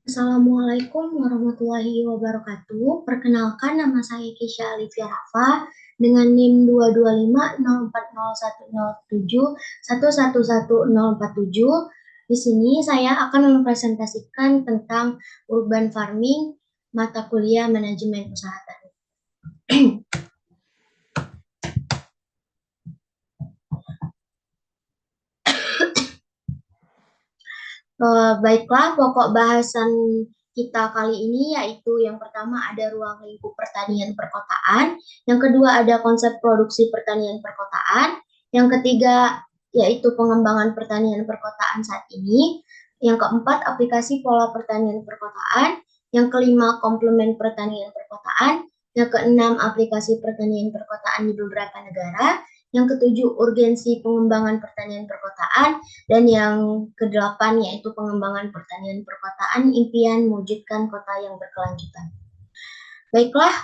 Assalamualaikum warahmatullahi wabarakatuh. Perkenalkan, nama saya Kisha Alivia Rafa dengan NIM 225040107111047. Di sini saya akan mempresentasikan tentang urban farming, mata kuliah manajemen usaha tani. Baiklah, pokok bahasan kita kali ini yaitu yang pertama ada ruang lingkup pertanian perkotaan, yang kedua ada konsep produksi pertanian perkotaan, yang ketiga yaitu pengembangan pertanian perkotaan saat ini, yang keempat aplikasi pola pertanian perkotaan, yang kelima komplement pertanian perkotaan, yang keenam aplikasi pertanian perkotaan di beberapa negara, yang ketujuh urgensi pengembangan pertanian perkotaan, dan yang kedelapan yaitu pengembangan pertanian perkotaan, impian mewujudkan kota yang berkelanjutan. Baiklah,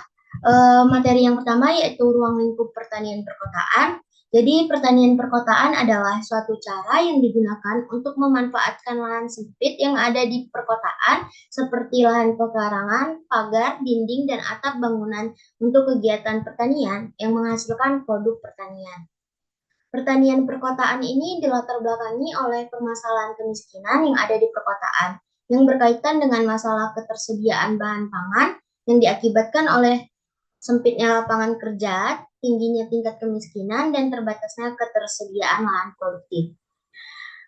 materi yang pertama yaitu ruang lingkup pertanian perkotaan. Jadi pertanian perkotaan adalah suatu cara yang digunakan untuk memanfaatkan lahan sempit yang ada di perkotaan seperti lahan pekarangan, pagar, dinding, dan atap bangunan untuk kegiatan pertanian yang menghasilkan produk pertanian. Pertanian perkotaan ini dilatar belakangi oleh permasalahan kemiskinan yang ada di perkotaan, yang berkaitan dengan masalah ketersediaan bahan pangan yang diakibatkan oleh sempitnya lapangan kerja, tingginya tingkat kemiskinan, dan terbatasnya ketersediaan lahan produktif.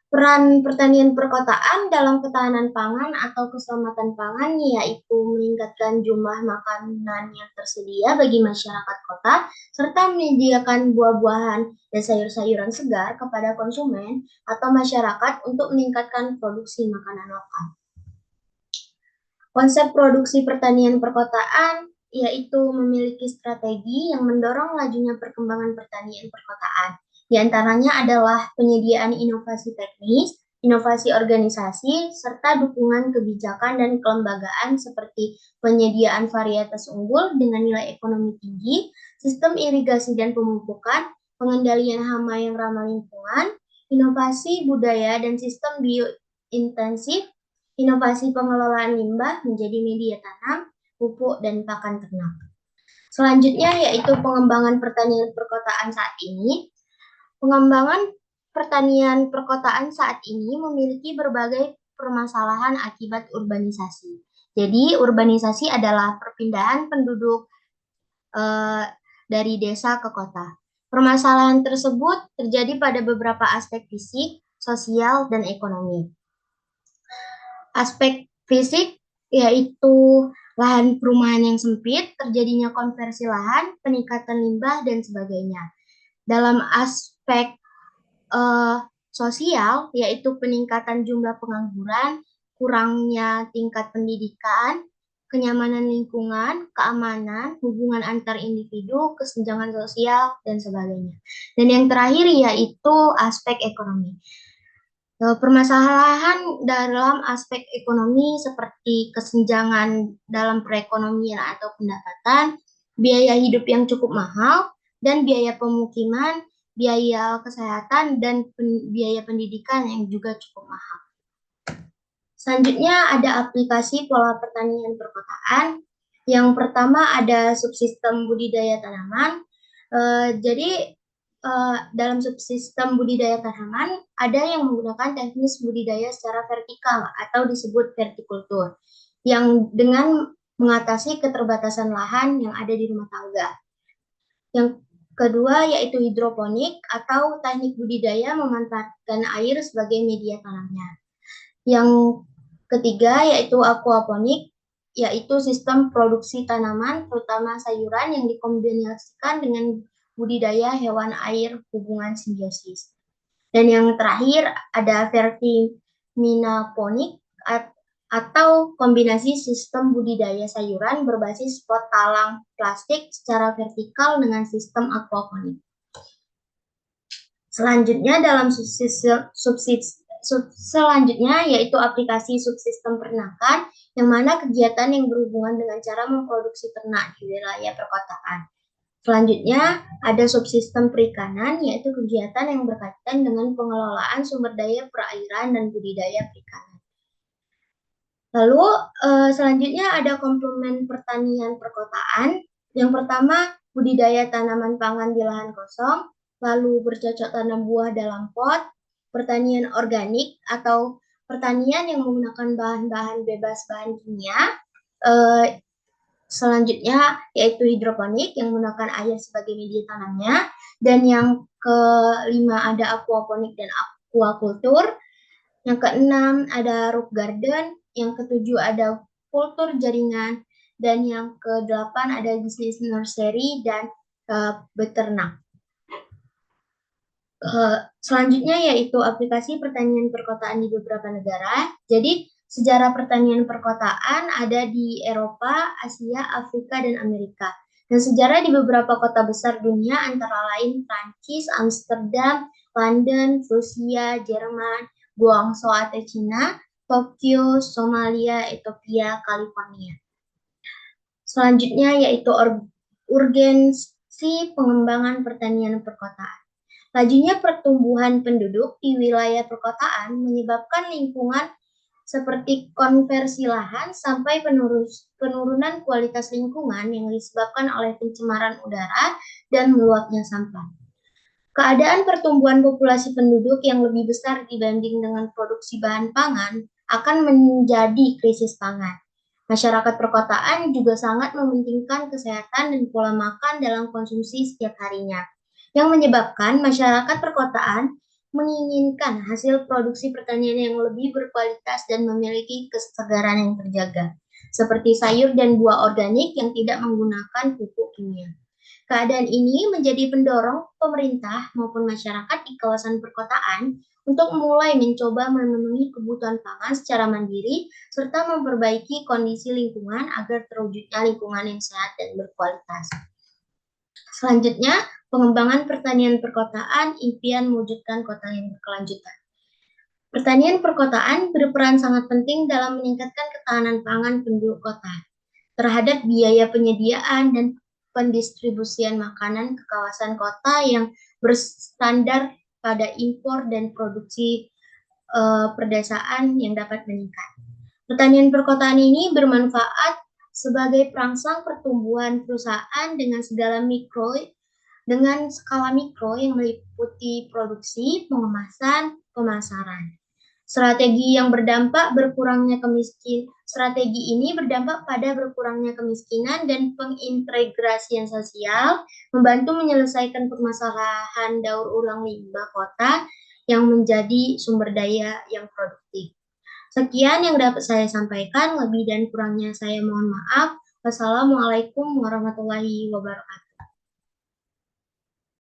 Peran pertanian perkotaan dalam ketahanan pangan atau keselamatan pangan yaitu meningkatkan jumlah makanan yang tersedia bagi masyarakat kota serta menyediakan buah-buahan dan sayur-sayuran segar kepada konsumen atau masyarakat untuk meningkatkan produksi makanan lokal. Konsep produksi pertanian perkotaan yaitu memiliki strategi yang mendorong lajunya perkembangan pertanian perkotaan. Di antaranya adalah penyediaan inovasi teknis, inovasi organisasi, serta dukungan kebijakan dan kelembagaan seperti penyediaan varietas unggul dengan nilai ekonomi tinggi, sistem irigasi dan pemupukan, pengendalian hama yang ramah lingkungan, inovasi budaya dan sistem biointensif, inovasi pengelolaan limbah menjadi media tanam, pupuk, dan pakan ternak. Selanjutnya yaitu pengembangan pertanian perkotaan saat ini. Pengembangan pertanian perkotaan saat ini memiliki berbagai permasalahan akibat urbanisasi. Jadi urbanisasi adalah perpindahan penduduk dari desa ke kota. Permasalahan tersebut terjadi pada beberapa aspek fisik, sosial, dan ekonomi. Aspek fisik yaitu lahan perumahan yang sempit, terjadinya konversi lahan, peningkatan limbah, dan sebagainya. Dalam aspek sosial, yaitu peningkatan jumlah pengangguran, kurangnya tingkat pendidikan, kenyamanan lingkungan, keamanan, hubungan antar individu, kesenjangan sosial, dan sebagainya. Dan yang terakhir yaitu aspek ekonomi. Permasalahan dalam aspek ekonomi seperti kesenjangan dalam perekonomian atau pendapatan, biaya hidup yang cukup mahal, dan biaya pemukiman, biaya kesehatan, dan biaya pendidikan yang juga cukup mahal. Selanjutnya ada aplikasi pola pertanian perkotaan. Yang pertama ada subsistem budidaya tanaman. Jadi dalam subsistem budidaya tanaman, ada yang menggunakan teknis budidaya secara vertikal atau disebut vertikultur, yang dengan mengatasi keterbatasan lahan yang ada di rumah tangga. Yang kedua yaitu hidroponik atau teknik budidaya memanfaatkan air sebagai media tanamnya. Yang ketiga yaitu aquaponik, yaitu sistem produksi tanaman, terutama sayuran yang dikombinasikan dengan budidaya hewan air hubungan simbiosis. Dan yang terakhir ada vertiminaponik atau kombinasi sistem budidaya sayuran berbasis pot talang plastik secara vertikal dengan sistem aquaponik. Selanjutnya dalam selanjutnya yaitu aplikasi subsistem peternakan, yang mana kegiatan yang berhubungan dengan cara memproduksi ternak di wilayah perkotaan. Selanjutnya, ada subsistem perikanan, yaitu kegiatan yang berkaitan dengan pengelolaan sumber daya perairan dan budidaya perikanan. Lalu selanjutnya ada komplement pertanian perkotaan. Yang pertama, budidaya tanaman pangan di lahan kosong, lalu bercocok tanam buah dalam pot, pertanian organik atau pertanian yang menggunakan bahan-bahan bebas bahan kimia. Selanjutnya yaitu hidroponik yang menggunakan air sebagai media tanamnya. Dan yang kelima ada aquaponik dan aquakultur. Yang keenam ada roof garden, yang ketujuh ada kultur jaringan, dan yang kedelapan ada bisnis nursery dan beternak. Selanjutnya yaitu aplikasi pertanian perkotaan di beberapa negara. Jadi sejarah pertanian perkotaan ada di Eropa, Asia, Afrika, dan Amerika. Dan sejarah di beberapa kota besar dunia antara lain Prancis, Amsterdam, London, Rusia, Jerman, Guangzhou atau Cina, Tokyo, Somalia, Ethiopia, California. Selanjutnya yaitu urgensi pengembangan pertanian perkotaan. Lajunya pertumbuhan penduduk di wilayah perkotaan menyebabkan lingkungan seperti konversi lahan sampai penurunan kualitas lingkungan yang disebabkan oleh pencemaran udara dan meluapnya sampah. Keadaan pertumbuhan populasi penduduk yang lebih besar dibanding dengan produksi bahan pangan akan menjadi krisis pangan. Masyarakat perkotaan juga sangat mementingkan kesehatan dan pola makan dalam konsumsi setiap harinya, yang menyebabkan masyarakat perkotaan menginginkan hasil produksi pertanian yang lebih berkualitas dan memiliki kesegaran yang terjaga, seperti sayur dan buah organik yang tidak menggunakan pupuk kimia. Keadaan ini menjadi pendorong pemerintah maupun masyarakat di kawasan perkotaan untuk mulai mencoba memenuhi kebutuhan pangan secara mandiri serta memperbaiki kondisi lingkungan agar terwujudnya lingkungan yang sehat dan berkualitas. Selanjutnya, pengembangan pertanian perkotaan, impian mewujudkan kota yang berkelanjutan. Pertanian perkotaan berperan sangat penting dalam meningkatkan ketahanan pangan penduduk kota terhadap biaya penyediaan dan pendistribusian makanan ke kawasan kota yang berstandar pada impor dan produksi perdesaan yang dapat meningkat. Pertanian perkotaan ini bermanfaat sebagai perangsang pertumbuhan perusahaan dengan skala mikro yang meliputi produksi, pengemasan, pemasaran. Strategi ini berdampak pada berkurangnya kemiskinan dan pengintegrasian sosial, membantu menyelesaikan permasalahan daur ulang limbah kota yang menjadi sumber daya yang produktif. Sekian yang dapat saya sampaikan, lebih dan kurangnya saya mohon maaf. Wassalamualaikum warahmatullahi wabarakatuh.